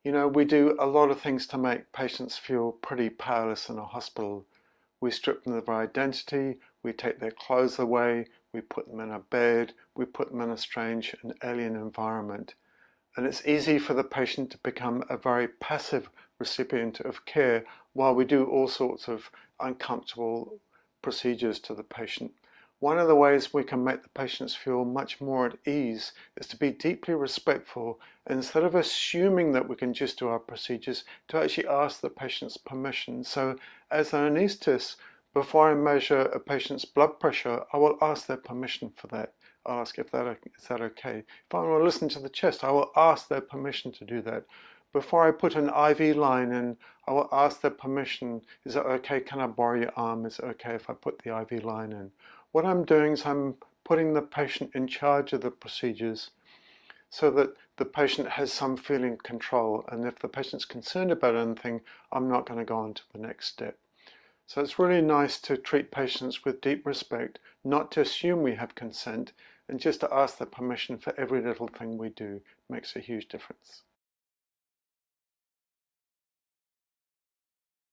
You know, we do a lot of things to make patients feel pretty powerless in a hospital. We strip them of their identity, we take their clothes away, we put them in a bed, we put them in a strange and alien environment. And it's easy for the patient to become a very passive recipient of care while we do all sorts of uncomfortable procedures to the patient. One of the ways we can make the patients feel much more at ease is to be deeply respectful. Instead of assuming that we can just do our procedures, to actually ask the patient's permission. So as an anaesthetist, before I measure a patient's blood pressure, I will ask their permission for that. I'll ask if is that okay. If I want to listen to the chest, I will ask their permission to do that. Before I put an IV line in, I will ask their permission. Is it okay? Can I borrow your arm? Is it okay if I put the IV line in? What I'm doing is I'm putting the patient in charge of the procedures so that the patient has some feeling of control. And if the patient's concerned about anything, I'm not going to go on to the next step. So it's really nice to treat patients with deep respect, not to assume we have consent, and just to ask their permission for every little thing we do. Makes a huge difference.